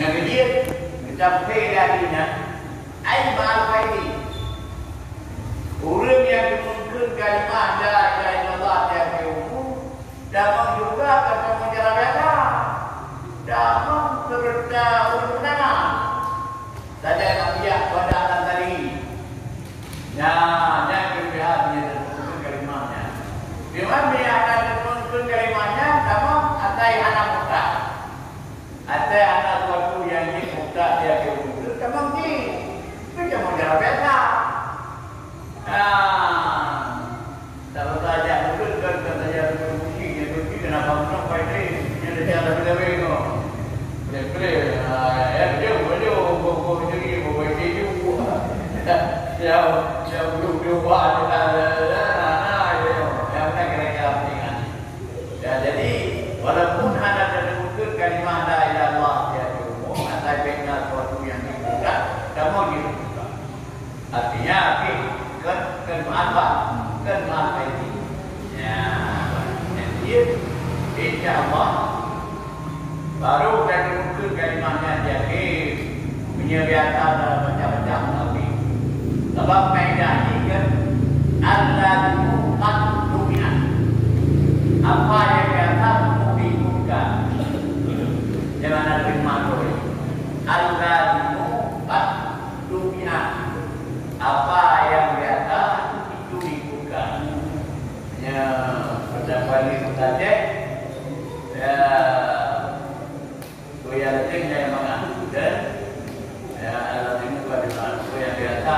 Yang dia sampai lagi ai mal ini. Orang yang mungkin kalimah la ilaha illallah dia hukum dan juga kata menjalan beda. Dalam serta urunana. Saja nabiya pada anak tadi. Nah, dan kebihaannya dan kalimahnya. Bagaimana dia akan menuntun kalimahnya? Kamu atai anak muda. Atai anak suatu yang ini muda dia kemudian. Kamu ni, kita mau jalan beda. Kalau saja mungkin kan saja mungkin kenapa sampai ini yang dia lebih itu. Boleh, dia boleh jadi boleh dia buat jadi walaupun ada mungkin kalimah la ilaha illallah dia umum atau benar suatu yang dibuka kamu dibuka artinya kenapa ini ya jadi insyaallah baru dari mungkin kalimahnya jadi penyebiatan dalam macam-macam nabi sebab kaidah ini kan al-lazimu qad-dumi'an apa yang biasa dibuka jangan ada makro al-lazimu qad-dumi'an apa yang biasa itu dibuka ya berdapat ini saja ya yang penting saya mengaku dan al-lazimu qad-dumi'an yang biasa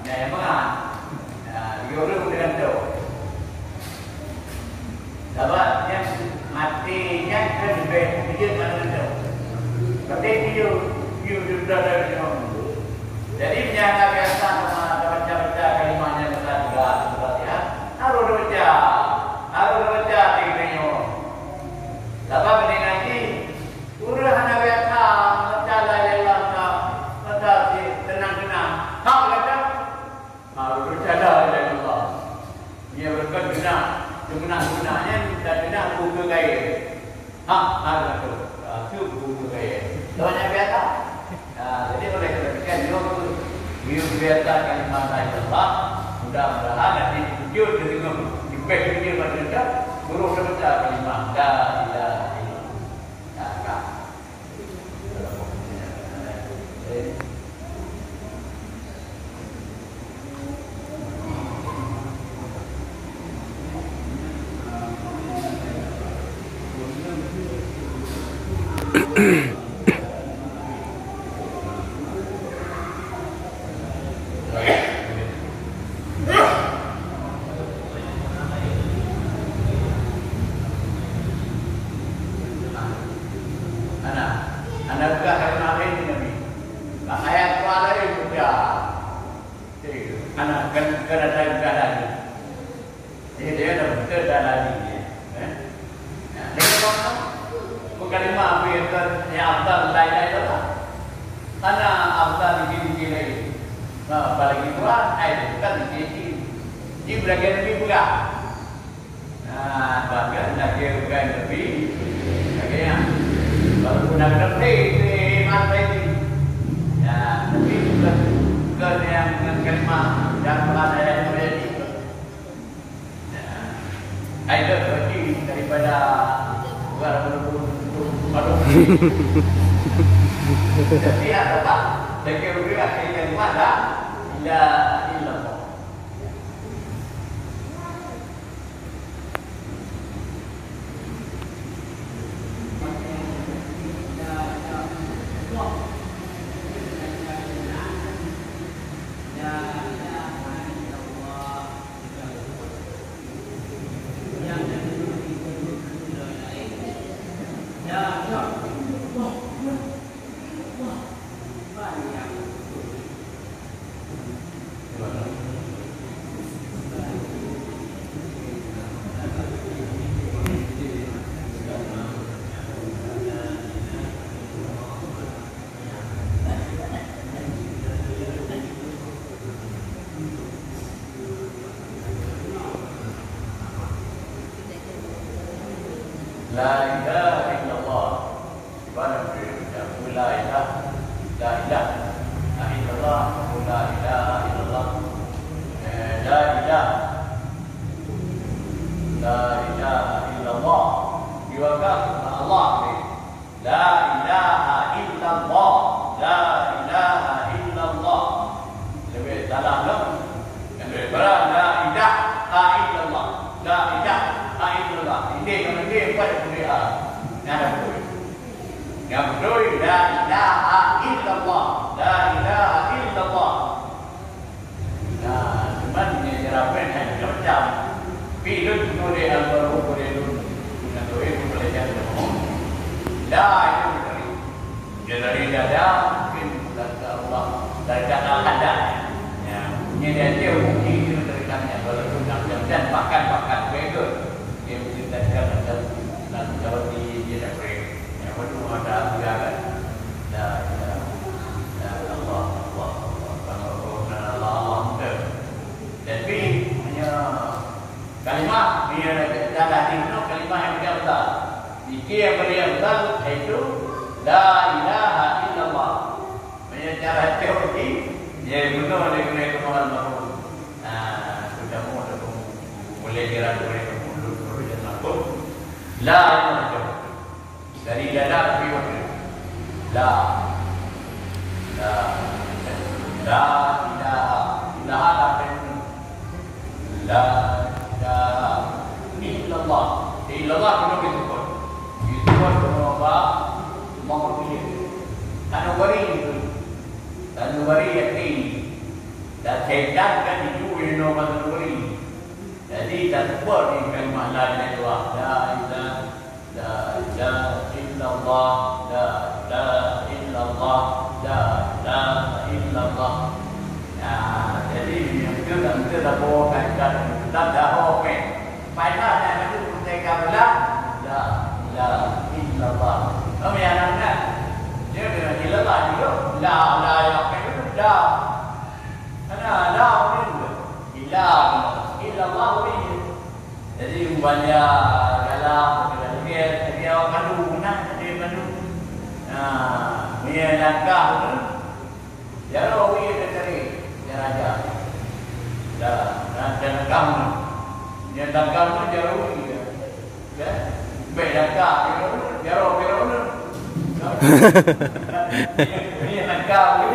yang mengaku diurut dengan doa sebab yang matinya kedua dia mana tahu. Tapi dia sudah dari mana. Jadi menjaga biasa baca kalimahnya betul ya. Harus baca dirinya. Sebab ini nanti urang anak biasa baca la ilaha baca tenang-tenang. Tak baca. Harus baca la ilaha. Dia berkena Sebenarnya tidak benar buku gaya. Ada tu buku gaya. Soalnya biasa. Jadi oleh kerana dia biasa kalimah la ilaha mudah-mudahan nanti dia dengan dibek dia baca guru baca kalimah la ilaha illallah. Jadi apa? Sekiranya akhirnya mana? La illallah. La ilaha illallah. Di mana dia la ilaha illallah, la ilaha illallah, la ilaha illallah. Juga Allah ni. La ilaha illallah, la ilaha illallah. Lebih dalam lagi. Lebih berat, la ilaha illallah, la ilaha illallah. Ini kalau dia pada kuliah, yang betul. Yang betul, la ilaha illallah, la ilaha illallah. Nah, cuman ni jerapan yang macam pilih tu dia al-baru boleh dulu. Nak tu itu boleh jadi. La itu dari. Dia dari dada mungkin dari Allah, dari kata ada. Ya, ini dia mungkin itu dari katanya. Kalau tu nak dan bahkan begitu. Dia mesti dari dan jawab di dia dah break. Yang betul ada juga. La Allah. Jadi hanya kalimah dia dalam itu kalimah yang betul. Jika yang betul itu la ilaha illallah. Mencara teori dia benar dia kena kemal baru. Sudah mulai gerak mereka mulut dan makhluk. La ilaha dari dalam fiqh la ilaha la ilaha illallah. Illallah kena disebut. Disebut apa? Mengkutip. Tanubari itu. Tanubari yakin. Dan sejarah itu yang tanubari. Jadi tersebut di kalimah la ilaha illallah. La ilaha illallah. La ilaha illallah. La ilaha illallah. Jadi itu dah bawakan dah okey. Baiklah dan itu mereka bilang la ilaha illallah. Kami anak-anak dia dengan illallah juga la yang itu dah. Karena la itu illallah ini. Jadi banyak dalam dia kandung mana dia kandung. Dia langkah tu. Dia rawi dia cari raja. Dan kamu yang kamu jauh dia, kan? Beda kah? Jauh. Ini yang kamu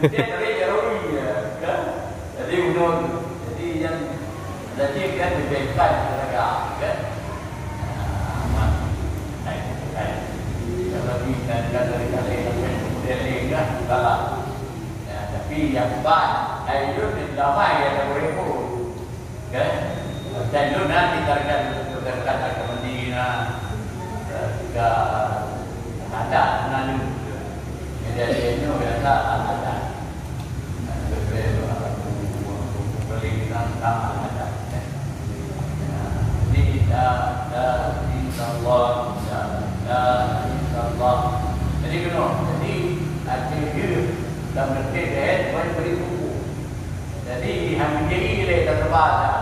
dia cari jauh dia, kan? Jadi undur, jadi kan berbeda raja, kan? Kalau kita dari dari kan salah. Tapi yang baik, itu damai yang berbeda, kan? Dan itu nanti terkadang ke Medina, juga ada nanti. Jadi ini biasa ada. Beli tentang ada. Tidak insyaAllah, insyaAllah. Jadi jadi akhirnya dan berkait dengan buku. Jadi kami jadi nilai terbaca.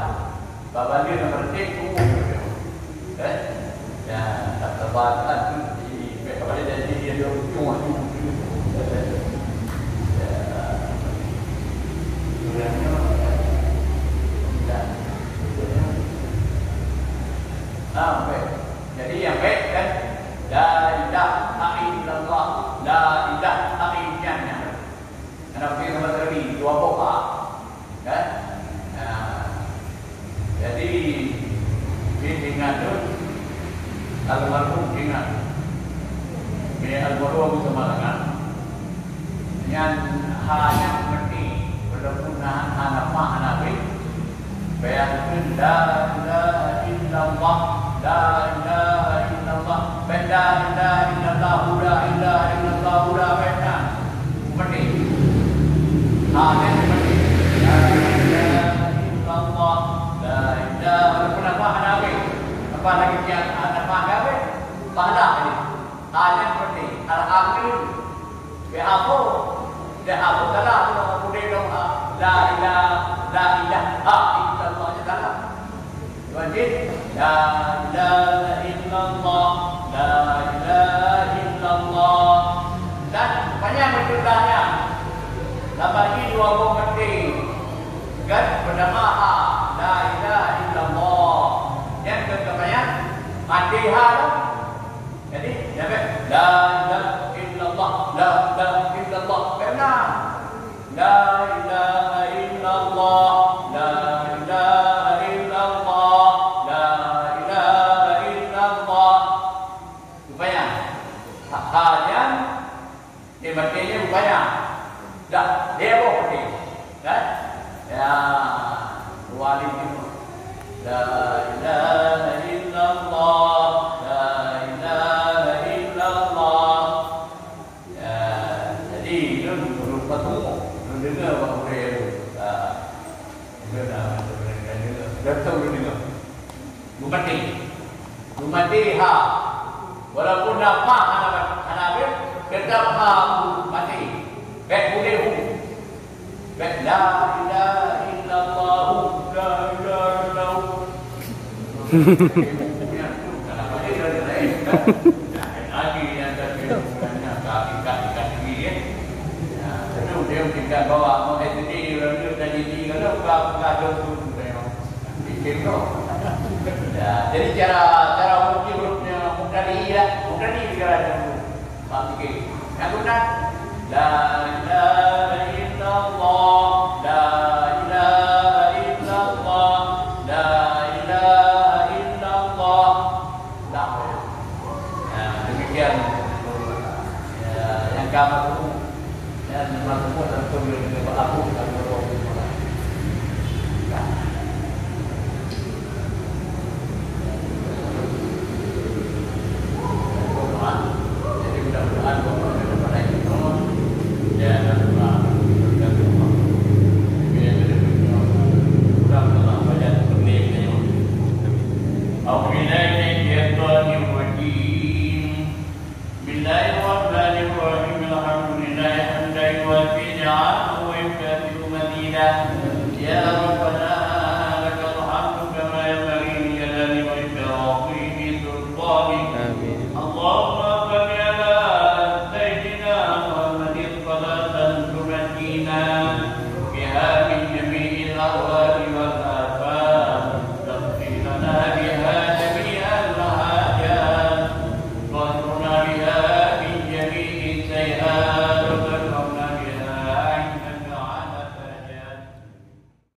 Bapa dia nak berkait buku, kan? Dan terbaca di kepada jadi dia cuma jadi yang baik kan la ilaha illallah, la ilaha illallah. Kenapa kita berterbi dua boka, kan? Jadi ingat tu almarhum ingat, almarhum semalangan yang hanya seperti berpunah anak nabi, bayangkan la ilaha illallah, la ilaha illallah, benda illallah, la ilaha illallah, la benda seperti hanya seperti la ilaha illallah, la ilaha berpunah nabi, apa lagi yang ada nabi, pahala ini hanya seperti al-akhir, bihafu, bihafu dalam kemudian doa la ilaha illallah dalam wajib la ilaha illallah, la ilaha illallah, Dan banyak berjumlahnya. Lama ini dua buah penting. Kan bernama la ilaha illallah. Yang kebanyakan Fatihah. Jadi sampai la ilaha illallah, la ilaha illallah. Benar. La ilaha illallah, la ilaha illallah, la ilaha illallah. Supaya hanya matinya upaya. Dah, dia apa penting? Kan? Ya, wali itu. La ilaha illallah, la ilaha illallah. Ya, jadi itu berupa temu. Dengar apa boleh itu. Dengar. Dah tahu dengar. Mati ha. Walaupun nama anak tetap mati. Baik boleh hu. Baik la ilaha illallah, la ilaha illallah. Kenapa dia ada lain? Lagi yang terkena kaki ya. Itu dia tinggal bawa mau jadi orang tadi kalau buka tu bikin kau. Ya, jadi cara hurufnya mutadi ya, mutadi cara fikir. Yang guna la ilaha illallah, la ilaha illallah, la ilaha illallah. Nah, demikian. Ya, yang kamu dan maksudnya tentu dengan berlaku